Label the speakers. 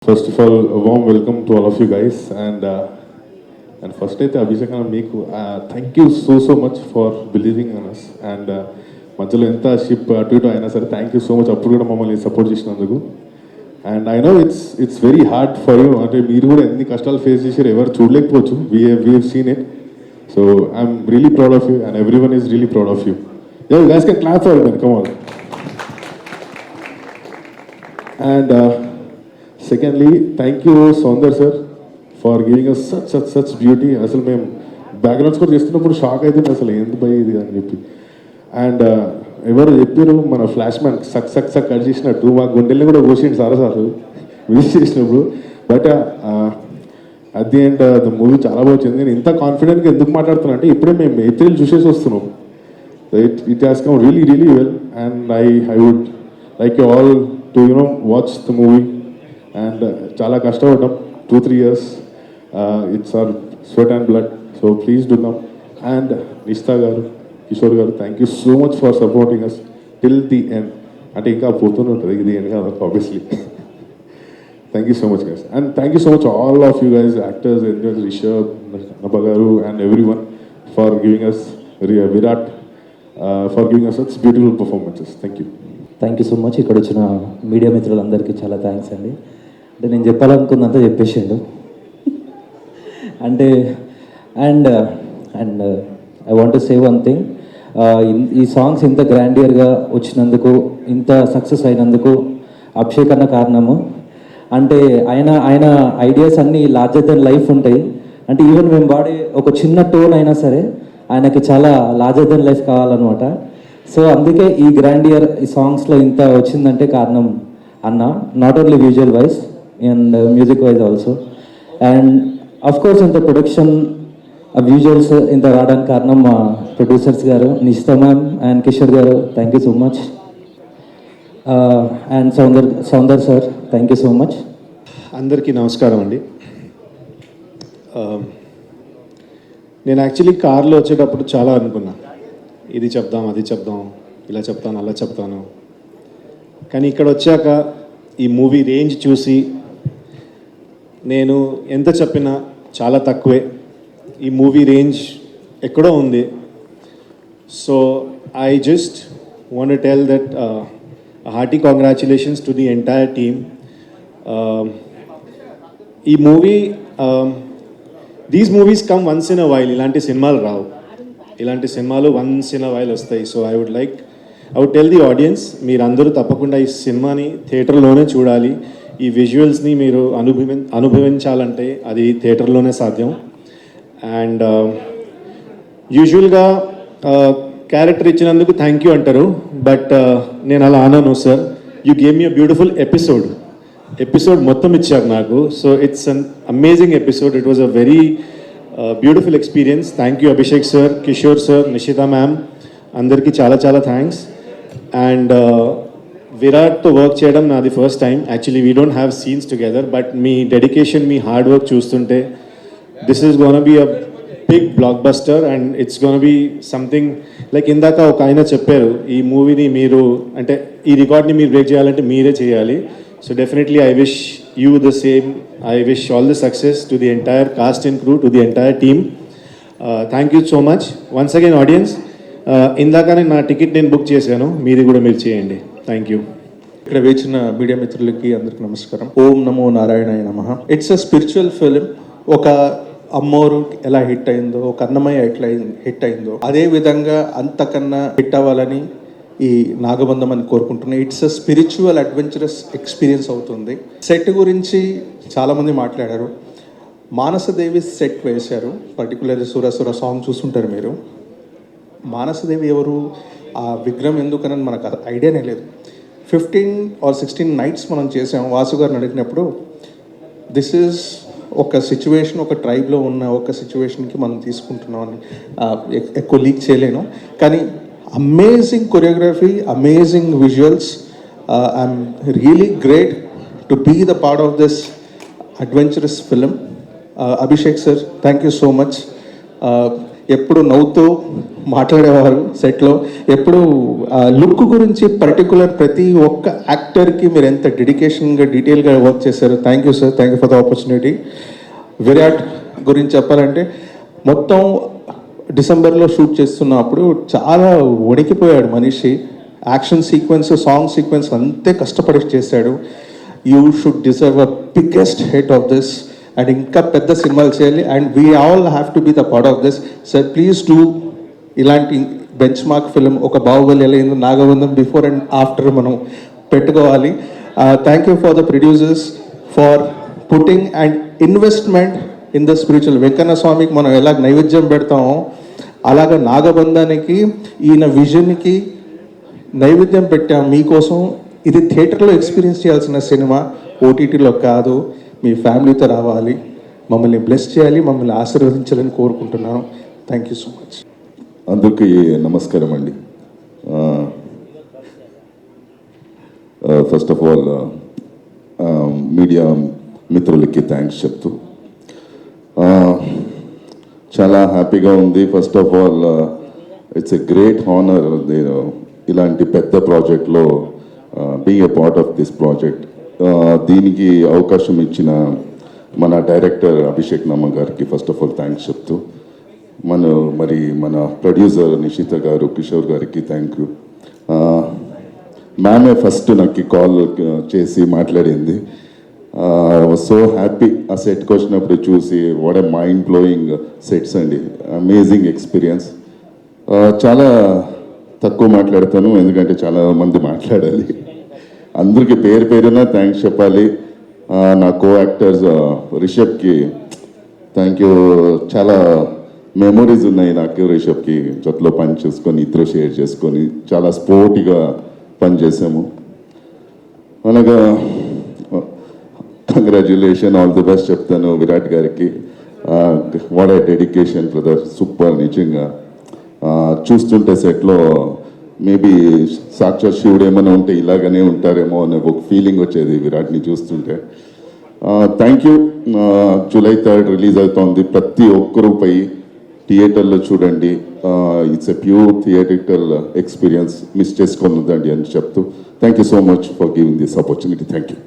Speaker 1: First of all, a warm welcome to all of you guys. And first, Abhishek and Meeku, thank you so much for believing in us. And మధ్యలో ఎంత ship అటు ఇటు అయినా సరే thank you so much అప్పుడు కూడా మమ్మల్ని support చేసినందుకు. And I know it's very hard for you, అంటే మీరు కూడా ఎన్ని కష్టాలు ఫేస్ చేశారు ఎవరు చూడలేకపోవచ్చు. We have seen it. So I'm really proud of you and everyone is really proud of you. You guys can clap for it, come on. And secondly, thank you Sonder sir for giving us such beauty. అసలు మేము background score చేస్తున్నప్పుడు shock అవుతుంది, అసలు ఏంది భయ్ ఇది అని చెప్పి. అండ్ ఎవరు చెప్పారు మన ఫ్లాష్ మ్యాన్ సక్ కట్ చేసినట్టు మా గుండెల్ని కూడా కోసిండు సార్లు విజిట్ చేసినప్పుడు. But at the end the movie చాలా బాగా వచ్చింది. నేను ఇంత కాన్ఫిడెంట్గా ఎందుకు మాట్లాడుతున్నా అంటే ఇప్పుడే మేము ఏప్రిల్ చూసేసి వస్తున్నాం. It has come really well and I would like you all to watch the movie. And చాలా కష్టపడ్డాం 2-3 years. It's our sweat and blood, so please do come. And Nishtha garu, Kishore garu, thank you so much for supporting us till the end. అంటే ఇంకా పోతూనే ఉంటుంది ఇది end కాదు obviously. Thank you so much guys. And thank you so much all of you guys, actors, Rishab, Nabha garu and everyone for giving us, Virat for giving us such beautiful performances. Thank you.
Speaker 2: Thank you so much. ఇక్కడ వచ్చిన media మిత్రులందరికీ చాలా thanks అండి. అంటే నేను చెప్పాలనుకున్నంత చెప్పేసిండు. అంటే and I want to say one thing, ఈ songs ఇంత గ్రాండియర్గా వచ్చినందుకు, ఇంత సక్సెస్ అయినందుకు అభిషేక్ అన్న కారణము. అంటే ఆయన ఐడియాస్ అన్నీ లార్జర్ దెన్ లైఫ్ ఉంటాయి. అంటే ఈవెన్ మేము వాడే ఒక చిన్న టోన్ అయినా సరే ఆయనకి చాలా లార్జర్ దెన్ లైఫ్ కావాలన్నమాట. సో అందుకే ఈ గ్రాండియర్ ఈ సాంగ్స్లో ఇంత వచ్చిందంటే కారణం అన్న, not only visual wise and music wise also. And of course ఇంత ప్రొడక్షన్ విజువల్స్ ఇంత రావడానికి కారణం మా ప్రొడ్యూసర్స్ గారు Nishita ma'am and Kishore garu, thank you so much. And Soundar sir, thank you so much.
Speaker 3: అందరికీ నమస్కారం అండి. నేను యాక్చువల్లీ కార్లో వచ్చేటప్పుడు చాలా అనుకున్నా, ఇది చెప్దాం అది చెప్దాం, ఇలా చెప్తాను అలా చెప్తాను. కానీ ఇక్కడ వచ్చాక ఈ మూవీ రేంజ్ చూసి నేను ఎంత చెప్పినా చాలా తక్కువే. ఈ మూవీ రేంజ్ ఎక్కడో ఉంది. So I just want to tell that hearty congratulations to the entire team. ఈ movie these movies come once in a while. ఇలాంటి సినిమాలు రావు, ఇలాంటి సినిమాలు వన్స్ ఇన్ అ వైల్ వస్తాయి. So I would tell the audience, మీరందరూ తప్పకుండా ఈ సినిమాని థియేటర్లోనే చూడాలి. ఈ విజువల్స్ని మీరు అనుభవించాలంటే అది థియేటర్లోనే సాధ్యం. అండ్ యూజువల్గా క్యారెక్టర్ ఇచ్చినందుకు థ్యాంక్ యూ అంటారు, బట్ నేను అలా అనను sir. You gave me a beautiful episode మొత్తం ఇచ్చారు నాకు. So it's an amazing episode. It was a very beautiful experience. Thank you Abhishek sir, Kishore sir, Nishita ma'am, అందరికీ చాలా చాలా థ్యాంక్స్. అండ్ విరాట్తో వర్క్ చేయడం నాది first time. Actually we don't have scenes together, but మీ డెడికేషన్, మీ హార్డ్ వర్క్ చూస్తుంటే this is gonna be a big blockbuster and it's gonna be something like ఇందాక ఒక ఆయన చెప్పారు, ఈ మూవీని మీరు అంటే ఈ రికార్డ్ని మీరు బ్రేక్ చేయాలంటే మీరే చేయాలి. So definitely I wish you the same. I wish all the success to the entire cast and crew, to the entire team. Thank you so much. Once again audience, ఇందాకనే నా టికెట్ నేను book చేశాను, మీది కూడా మీరు చేయండి. Thank you.
Speaker 4: ఇక్కడ వేచిన media మిత్రులకి అందరికీ నమస్కారం. ఓం నమో నారాయణాయ నమః. It's a spiritual film. ఒక అమ్మోరు ఎలా హిట్ అయిందో, ఒక అన్నమయ్య ఎట్లా హిట్ అయిందో, అదే విధంగా అంతకన్నా హిట్ అవ్వాలని ఈ నాగబంధం అని కోరుకుంటున్నాయి. It's a spiritual adventurous experience అవుతుంది. సెట్ గురించి చాలామంది మాట్లాడారు. మానసదేవి సెట్ వేశారు, పర్టికులర్లీ సురసుర సాంగ్ చూస్తుంటారు మీరు. మానసదేవి ఎవరు, ఆ విగ్రహం ఎందుకని మనకు ఐడియానే లేదు. 15 or 16 nights మనం చేసాం. వాసు గారిని అడిగినప్పుడు దిస్ ఈజ్ ఒక సిచ్యువేషన్, ఒక ట్రైబ్లో ఉన్న ఒక సిచ్యువేషన్కి మనం తీసుకుంటున్నామని ఎక్కువ లీక్ చేయలేను. కానీ amazing choreography, amazing visuals. I'm really great to be the part of this adventurous film. Abhishek sir, thank you so much. ఎప్పుడు నవ్వుతూ మాట్లాడేవారు సెట్లో. ఎప్పుడు లుక్ గురించి పర్టికులర్ ప్రతి ఒక్క యాక్టర్కి మీరు ఎంత డెడికేషన్గా డీటెయిల్గా వర్క్ చేశారు. Thank you sir, thank you for the opportunity. Virat గురించి చెప్పాలంటే మొత్తం డిసెంబర్లో షూట్ చేస్తున్నప్పుడు చాలా వణికిపోయాడు మనిషి. యాక్షన్ సీక్వెన్స్, సాంగ్ సీక్వెన్స్ అంతే కష్టపడి చేశాడు. You should deserve a biggest hit of this and ఇంకా పెద్ద సినిమాలు చేయాలి. And we all have to be the part of this. Sir please do ఇలాంటి బెంచ్ మార్క్ ఫిల్మ్. ఒక బాహుబలి ఎలా అయిందో నాగబంధం బిఫోర్ అండ్ ఆఫ్టర్ మనం పెట్టుకోవాలి. Thank you for the producers for putting and investment in the spiritual. Venkanna స్వామికి మనం ఎలా నైవేద్యం పెడతామో అలాగా నాగబంధానికి ఈయన విజన్కి నైవేద్యం పెట్టాం మీకోసం. ఇది థియేటర్లో ఎక్స్పీరియన్స్ చేయాల్సిన సినిమా, ఓటీటీలో కాదు. మీ ఫ్యామిలీతో రావాలి, మమ్మల్ని బ్లెస్ చేయాలి, మమ్మల్ని ఆశీర్వదించాలని కోరుకుంటున్నాను. Thank you so much.
Speaker 5: అందరికీ నమస్కారం అండి. ఫస్ట్ ఆఫ్ ఆల్ మీడియా మిత్రులకి థ్యాంక్స్ చెప్తూ చాలా హ్యాపీగా ఉంది. First of all it's a great honour ఇలాంటి పెద్ద ప్రాజెక్ట్లో being a part of this project. దీనికి అవకాశం ఇచ్చిన మన డైరెక్టర్ అభిషేక్ నమ్మ గారికి ఫస్ట్ ఆఫ్ ఆల్ థ్యాంక్స్ చెప్తూ మన ప్రొడ్యూసర్ నిషిత గారు, కిషోర్ గారికి థ్యాంక్ యూ. మ్యామే ఫస్ట్ నాకు కాల్ చేసి మాట్లాడింది. ఐ వాజ్ సో హ్యాపీ ఆ సెట్కి వచ్చినప్పుడు చూసి. What a mind blowing sets అండి, అమేజింగ్ ఎక్స్పీరియన్స్. చాలా తక్కువ మాట్లాడతాను ఎందుకంటే చాలా మంది మాట్లాడాలి. అందరికీ పేరు పేరున థ్యాంక్స్ చెప్పాలి. నా కో యాక్టర్స్ రిషబ్కి థ్యాంక్ యూ. చాలా మెమొరీస్ ఉన్నాయి నాకు రిషబ్కి. జొత్తులో పని చేసుకొని ఇద్దరు షేర్ చేసుకొని చాలా స్పోర్టివ్గా పనిచేసాము. అలాగా కంగ్రాచ్యులేషన్, ఆల్ ది బెస్ట్ చెప్తాను విరాట్ గారికి. What a dedication brother, super. నిజంగా చూస్తుంటే సెట్లో మేబీ సాక్షాత్ శివుడు ఏమైనా ఉంటే ఇలాగనే ఉంటారేమో అనే ఒక ఫీలింగ్ వచ్చేది విరాట్ని చూస్తుంటే. Thank you. జూలై 3 రిలీజ్ అవుతోంది. ప్రతి ఒక్కరూ పోయి థియేటర్లో చూడండి. It's a pure theatrical experience. Miss చేసుకోనుందండి అని చెప్తూ thank you so much for giving this opportunity. Thank you.